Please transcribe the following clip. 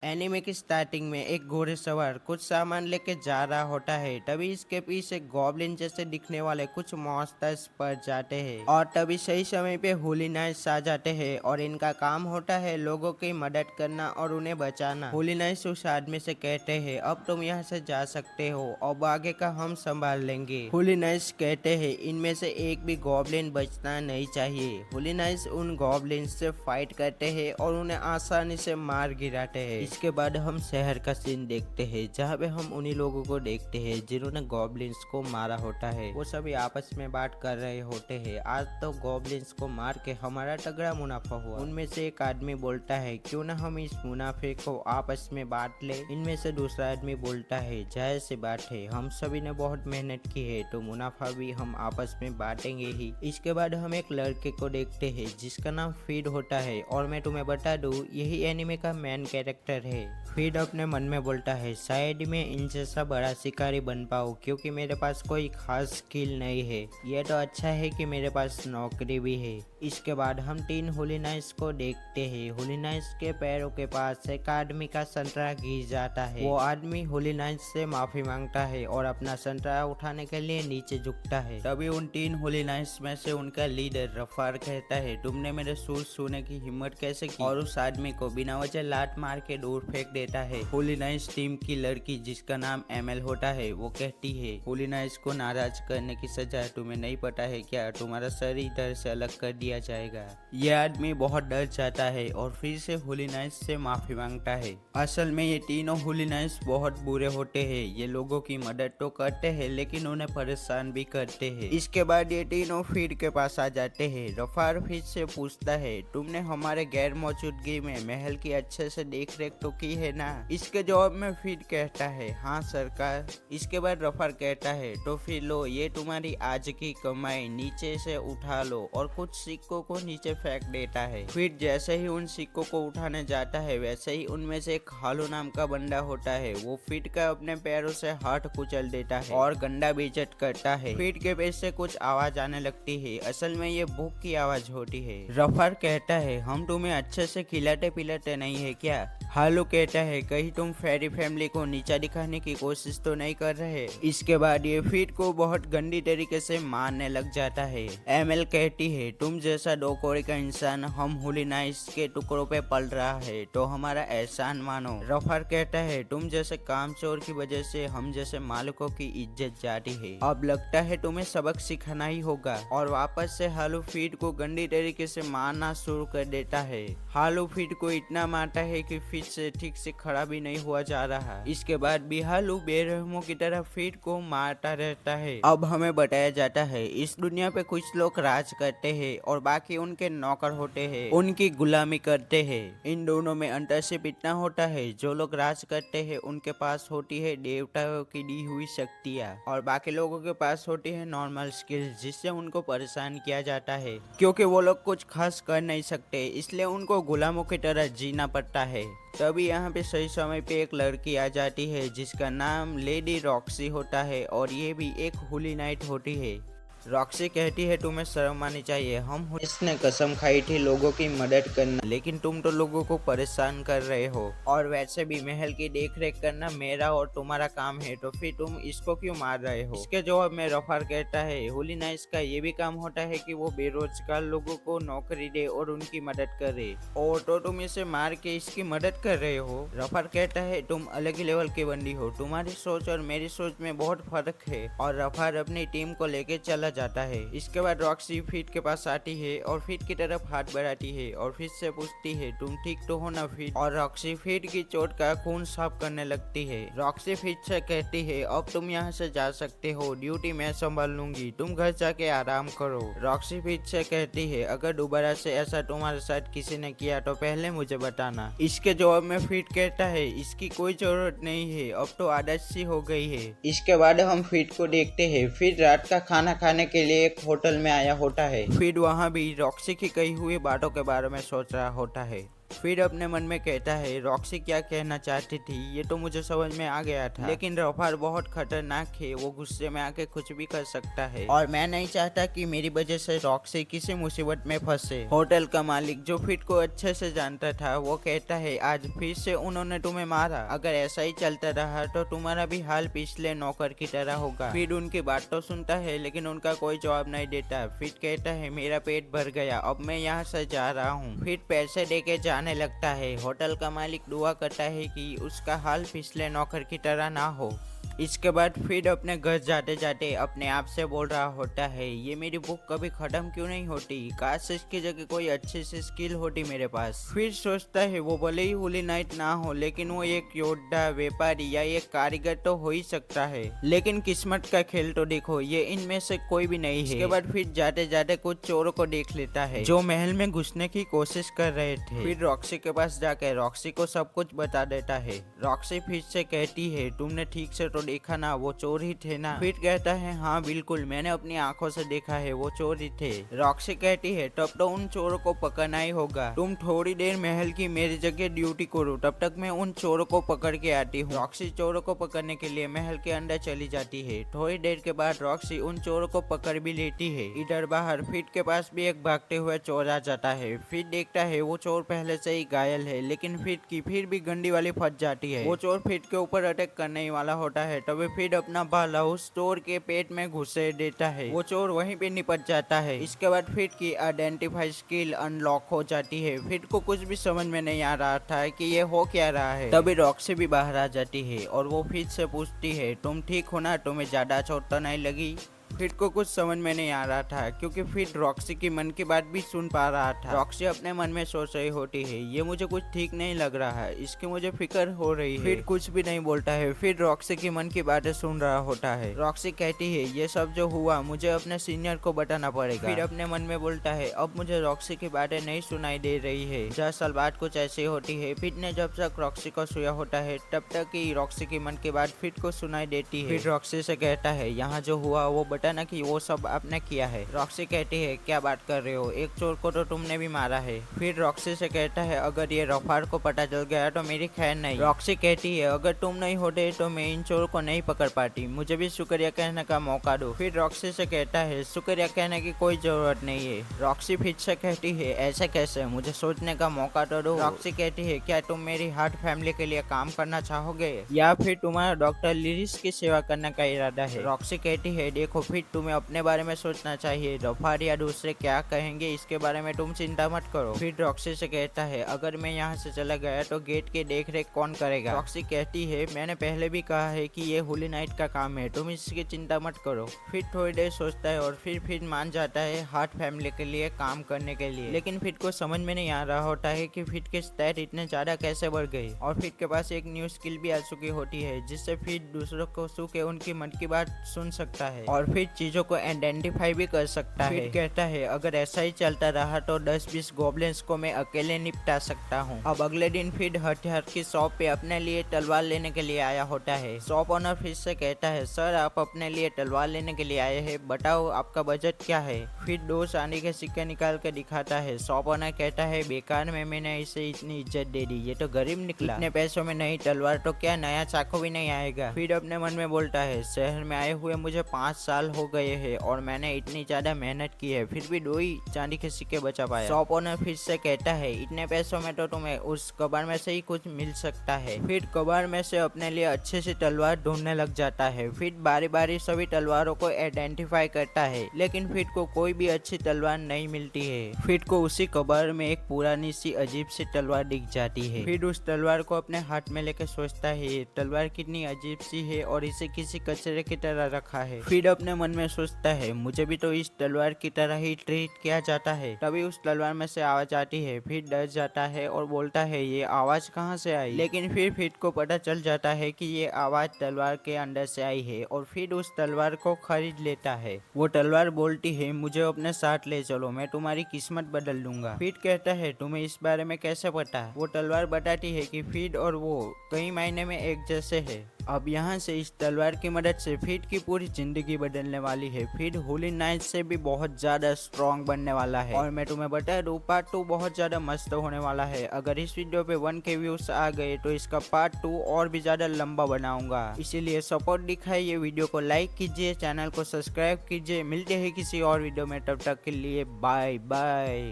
Anime की starting में एक घोड़ेसवार कुछ सामान लेके जा रहा होता है। तभी इसके पीछे गॉब्लिन जैसे दिखने वाले कुछ मॉन्स्टर्स पड़ जाते हैं और तभी सही समय पे होली नाइट्स आ जाते हैं और इनका काम होता है लोगों की मदद करना और उन्हें बचाना। होली नाइट्स उस आदमी से कहते हैं अब तुम यहाँ से जा सकते हो, अब आगे का हम संभाल लेंगे। होली नाइट्स कहते हैं इनमें से एक भी गॉब्लिन बचना नहीं चाहिए। होली नाइट्स उन गॉब्लिन से फाइट करते हैं और उन्हें आसानी से मार गिराते हैं। इसके बाद हम शहर का सीन देखते हैं जहाँ पे हम उन्हीं लोगों को देखते हैं जिन्होंने गॉब्लिन्स को मारा होता है। वो सभी आपस में बात कर रहे होते हैं आज तो गॉब्लिन्स को मार के हमारा तगड़ा मुनाफा हुआ। उनमें से एक आदमी बोलता है क्यों ना हम इस मुनाफे को आपस में बांट ले। इनमें से दूसरा आदमी बोलता है जाहिर सी बात है हम सभी ने बहुत मेहनत की है तो मुनाफा भी हम आपस में बांटेंगे ही। इसके बाद हम एक लड़के को देखते हैं जिसका नाम फीड होता है और मैं तुम्हें बता दूं यही एनिमे का मेन कैरेक्टर है। फीड अपने मन में बोलता है शायद मैं इन जैसा बड़ा शिकारी बन पाऊँ क्योंकि मेरे पास कोई खास स्किल नहीं है। यह तो अच्छा है कि मेरे पास नौकरी भी है। इसके बाद हम तीन होली नाइट्स को देखते हैं। होली नाइट्स के पैरों के पास एक आदमी का संतरा गिर जाता है। वो आदमी होली नाइट्स से माफी मांगता है और अपना संतरा उठाने के लिए नीचे झुकता है। तभी उन तीन होली नाइट्स में से उनका लीडर रफार कहता है तुमने मेरे सुर सुनने की हिम्मत कैसे की, और उस आदमी को बिना वजह लात मार के दूर फेंक देता है। होली नाइट्स टीम की लड़की जिसका नाम एमएल होता है वो कहती है होली नाइट्स को नाराज करने की सजा तुम्हें नहीं पता है क्या, तुम्हारा सर इधर से अलग कर दिया जाएगा। यह आदमी बहुत डर जाता है और फिर से होली नाइट्स से माफी मांगता है। असल में ये तीनों होली नाइट्स बहुत बुरे होते हैं। ये लोगों की मदद तो करते हैं लेकिन उन्हें परेशान भी करते हैं। इसके बाद ये तीनों फीड के पास आ जाते हैं। रफार फिर से पूछता है तुमने हमारे गैर मौजूदगी में महल की अच्छे से देख रेख तो की है ना। इसके जवाब में फीड कहता है हाँ सरकार। इसके बाद रफार कहता है तो फिर लो ये तुम्हारी आज की कमाई, नीचे से उठा लो, और कुछ सिक्कों को नीचे फेंक देता है। फिर जैसे ही उन सिक्कों को उठाने जाता है वैसे ही उनमें से एक हालू नाम का बंदा होता है। वो फीड का अपने पैरों से हाथ कुचल देता है और गंदा बेइज्जत करता है। फीड के पेट से कुछ आवाज आने लगती है। असल में ये भूख की आवाज होती है। रफार कहता है हम तुम्हें अच्छे से खिलाते पिलाते नहीं है क्या। हालू कहता है कहीं तुम फेरी फैमिली को नीचा दिखाने की कोशिश तो नहीं कर रहे। इसके बाद ये फीड को बहुत गंदी तरीके से मारने लग जाता है। एमएल कहती है तुम जैसा दो कौड़ी का इंसान हम होली नाइट्स के टुकड़ों पे पल रहा है तो हमारा एहसान मानो। रफार कहता है तुम जैसे कामचोर की वजह से हम जैसे मालिकों की इज्जत जाती है। अब लगता है तुम्हें सबक सिखाना ही होगा। और वापस से हालू फीड को गंदी तरीके से मारना शुरू कर देता है। हालू फीड को इतना मारता है कि फीड से ठीक से खड़ा भी नहीं हुआ जा रहा। इसके बाद भी हालू बेरहमों की तरह फीड को मारता रहता है। अब हमें बताया जाता है इस दुनिया पे कुछ लोग राज करते हैं और बाकी उनके नौकर होते हैं, उनकी गुलामी करते हैं। इन दोनों में अंतर सिर्फ इतना होता है जो लोग राज करते हैं उनके पास होती है देवताओं की दी हुई शक्तियाँ और बाकी लोगों के पास होती है नॉर्मल स्किल्स जिससे उनको परेशान किया जाता है। क्योंकि वो लोग कुछ खास कर नहीं सकते इसलिए उनको गुलामों की तरह जीना पड़ता है। तभी यहाँ पे सही समय पे एक लड़की आ जाती है जिसका नाम लेडी रॉक्सी होता है और ये भी एक होली नाइट होती है। रॉक्सी कहती है तुम्हें शर्म आनी चाहिए, हम इसने कसम खाई थी लोगों की मदद करना लेकिन तुम तो लोगों को परेशान कर रहे हो और वैसे भी महल की देख रेख करना मेरा और तुम्हारा काम है तो फिर तुम इसको क्यों मार रहे हो। इसके जवाब में रफार कहता है होली नाइट्स का ये भी काम होता है कि वो बेरोजगार लोगों को नौकरी दे और उनकी मदद करे, और तो तुम इसे मार के इसकी मदद कर रहे हो। रफार कहता है तुम अलग ही लेवल के बंदी हो, तुम्हारी सोच और मेरी सोच में बहुत फर्क है, और रफार अपनी टीम को लेके चला जाता है। इसके बाद रॉक्सी फीड के पास आती है और फीड की तरफ हाथ बढ़ाती है और फीड से पूछती है तुम ठीक तो हो ना फीड, और रॉक्सी फीड की चोट का खून साफ करने लगती है। रॉक्सी फीड से कहती है अब तुम यहाँ से जा सकते हो, ड्यूटी मैं संभाल लूंगी, तुम घर जाके आराम करो। रॉक्सी फीड से कहती है अगर दोबारा से ऐसा तुम्हारे साथ किसी ने किया तो पहले मुझे बताना। इसके जवाब में फीड कहता है इसकी कोई जरूरत नहीं है, अब तो आदत सी हो गई है। इसके बाद हम फीड को देखते हैं। फीड रात का खाना खाने के लिए एक होटल में आया होता है। फिर वहाँ भी रॉक्सी की कही हुई बातों के बारे में सोच रहा होता है। फिर अपने मन में कहता है रॉक्सी क्या कहना चाहती थी ये तो मुझे समझ में आ गया था, लेकिन रफार बहुत खतरनाक है, वो गुस्से में आके कुछ भी कर सकता है और मैं नहीं चाहता कि मेरी वजह से रॉक्सी किसी मुसीबत में फंसे। होटल का मालिक जो फिट को अच्छे से जानता था वो कहता है आज फिर से उन्होंने तुम्हें मारा, अगर ऐसा ही चलता रहा तो तुम्हारा भी हाल पिछले नौकर की तरह होगा। फिर उनकी बात तो सुनता है लेकिन उनका कोई जवाब नहीं देता। फिर कहता है मेरा पेट भर गया, अब मैं यहाँ से जा रहा हूँ। फिर पैसे देके जाने लगता है। होटल का मालिक दुआ करता है कि उसका हाल पिछले नौकर की तरह ना हो। इसके बाद फिर अपने घर जाते जाते अपने आप से बोल रहा होता है ये मेरी बुक कभी खत्म क्यों नहीं होती, काश इसकी जगह कोई अच्छी सी स्किल होती मेरे पास। फिर सोचता है वो भले ही होली नाइट ना हो लेकिन वो एक योद्धा, व्यापारी या एक कारीगर तो हो ही सकता है, लेकिन किस्मत का खेल तो देखो ये इनमें से कोई भी नहीं है। इसके बाद फिर जाते जाते कुछ चोरों को देख लेता है जो महल में घुसने की कोशिश कर रहे थे। फिर रॉक्सी के पास जाकर रॉक्सी को सब कुछ बता देता है। रॉक्सी फिर से कहती है तुमने ठीक से तो देखा ना, वो चोर ही थे ना। फिर कहता है हाँ बिल्कुल, मैंने अपनी आंखों से देखा है, वो चोर ही थे। रॉक्सी कहती है तब तो उन चोरों को पकड़ना ही होगा, तुम थोड़ी देर महल की मेरी जगह ड्यूटी करो, तब तक मैं उन चोरों को पकड़ के आती हूँ। रॉक्सी चोरों को पकड़ने के लिए महल के अंदर चली जाती है। थोड़ी देर के बाद रॉक्सी उन चोरों को पकड़ भी लेती है। इधर बाहर फिट के पास भी एक भागते हुए चोर आ जाता है। फिर देखता है वो चोर पहले से ही घायल है, लेकिन फिट की फिर भी गंदी वाली फंस जाती है। वो चोर फिट के ऊपर अटैक करने ही वाला होता है तभी फिर अपना भाला उस चोर के पेट में घुसे देता है। वो चोर वहीं पे निपट जाता है। इसके बाद फिट की आइडेंटिफाई स्किल अनलॉक हो जाती है। फिट को कुछ भी समझ में नहीं आ रहा था कि ये हो क्या रहा है। तभी रॉक्सी भी बाहर आ जाती है और वो फिट से पूछती है तुम ठीक हो ना, तुम्हें ज्यादा चोट तो नहीं लगी। फिट को कुछ समझ में नहीं आ रहा था क्योंकि फिट रॉक्सी की मन की बात भी सुन पा रहा था। रॉक्सी अपने मन में सोच रही होती है ये मुझे कुछ ठीक नहीं लग रहा है, इसकी मुझे फिक्र हो रही है। फिट कुछ भी नहीं बोलता है, फिर रॉक्सी की मन की बातें सुन रहा होता है। रॉक्सी कहती है ये सब जो हुआ मुझे अपने सीनियर को बताना पड़ेगा। फिर अपने मन में बोलता है अब मुझे रॉक्सी की बातें नहीं सुनाई दे रही है। दरअसल बात कुछ ऐसी होती है, फिट ने जब तक रॉक्सी को सुया होता है तब तक ही रॉक्सी की मन की बात फिट को सुनाई देती है। फिर रॉक्सी से कहता है यहाँ जो हुआ वो बताना कि वो सब आपने किया है। रॉक्सी कहती है क्या बात कर रहे हो, एक चोर को तो तुमने भी मारा है। फिर रॉक्सी से कहता है अगर ये रफार को पता चल गया तो मेरी खैर नहीं। रॉक्सी कहती है अगर तुम नहीं होते तो मैं इन चोर को नहीं पकड़ पाती, मुझे भी शुक्रिया कहने का मौका दो। फिर रॉक्सी से कहता है शुक्रिया कहने की कोई जरूरत नहीं है। रॉक्सी फिर से कहती है ऐसे कैसे, मुझे सोचने का मौका तो दो। रॉक्सी कहती है क्या तुम मेरी हार्ट फैमिली के लिए काम करना चाहोगे या फिर तुम्हारा डॉक्टर लिरिस की सेवा करने का इरादा है। रॉक्सी कहती है देखो फिर तुम्हें अपने बारे में सोचना चाहिए, रफार या दूसरे क्या कहेंगे इसके बारे में तुम चिंता मत करो। फिर रॉक्सी से कहता है अगर मैं यहाँ से चला गया तो गेट के देख रेख कौन करेगा। रॉक्सी कहती है मैंने पहले भी कहा है कि ये होली नाइट का काम है, तुम इसकी चिंता मत करो। फिर थोड़ी देर सोचता है और फिर मान जाता है हार्ट फैमिली के लिए काम करने के लिए। लेकिन फिट को समझ में नहीं आ रहा होता है कि फिट के स्टैट इतने ज्यादा कैसे बढ़ गए और फिट के पास एक न्यू स्किल भी आ चुकी होती है जिससे फिट दूसरों को छू के उनकी मन की बात सुन सकता है और फिर चीजों को आइडेंटिफाई भी कर सकता है। फिर कहता है अगर ऐसा ही चलता रहा तो 10-20 गॉब्लिन्स को मैं अकेले निपटा सकता हूँ। अब अगले दिन फिर हथियार की शॉप पे अपने लिए तलवार लेने के लिए आया होता है। शॉप ओनर फिर से कहता है सर आप अपने लिए तलवार लेने के लिए आए हैं, बताओ आपका बजट क्या है। फिर 2 चांदी के सिक्के निकाल के दिखाता है। शॉप ओनर कहता है बेकार में मैंने इसे इतनी इज्जत दे दी, ये तो गरीब निकला, इतने पैसों में नई तलवार तो क्या नया चाकू भी नहीं आएगा। फिर अपने मन में बोलता है शहर में आए हुए मुझे 5 साल हो गए हैं और मैंने इतनी ज्यादा मेहनत की है फिर भी 2 ही चांदी के सिक्के बचा पाया। शॉप ओनर फिर से कहता है इतने पैसों में तो तुम्हें उस कबाड़ में से ही कुछ मिल सकता है। फिर कबाड़ में से अपने लिए अच्छे से तलवार ढूंढने लग जाता है। फिर बारी बारी सभी तलवारों को आइडेंटिफाई करता है लेकिन फिर को कोई भी अच्छी तलवार नहीं मिलती है। फिर को उसी कबाड़ में एक पुरानी सी अजीब सी तलवार दिख जाती है। फिर उस तलवार को अपने हाथ में लेकर सोचता है ये तलवार कितनी अजीब सी है और इसे किसी कचरे की तरह रखा है। फिर अपने मन में सोचता है मुझे भी तो इस तलवार की तरह ही ट्रीट किया जाता है। तभी उस तलवार में से आवाज आती है। फिर डर जाता है और बोलता है ये आवाज कहाँ से आई। लेकिन फिर को पता चल जाता है कि ये आवाज तलवार के अंदर से आई है और फिर उस तलवार को खरीद लेता है। वो तलवार बोलती है मुझे अपने साथ ले चलो, मैं तुम्हारी किस्मत बदल दूंगा। फिर कहता है तुम्हें इस बारे में कैसे पता। वो तलवार बताती है कि फिर और वो कई महीने में एक जैसे है। अब यहाँ से इस तलवार की मदद से फिड की पूरी जिंदगी बदलने वाली है। फिड होली नाइट से भी बहुत ज्यादा स्ट्रॉन्ग बनने वाला है। और मैं तुम्हें बता दूं पार्ट 2 बहुत ज्यादा मस्त होने वाला है। अगर इस वीडियो पे 1K व्यूज आ गए तो इसका पार्ट 2 और भी ज्यादा लंबा बनाऊंगा। इसीलिए सपोर्ट दिखाइए, वीडियो को लाइक कीजिए, चैनल को सब्सक्राइब कीजिए। मिलते हैं किसी और वीडियो में, तब तक के लिए बाय बाय।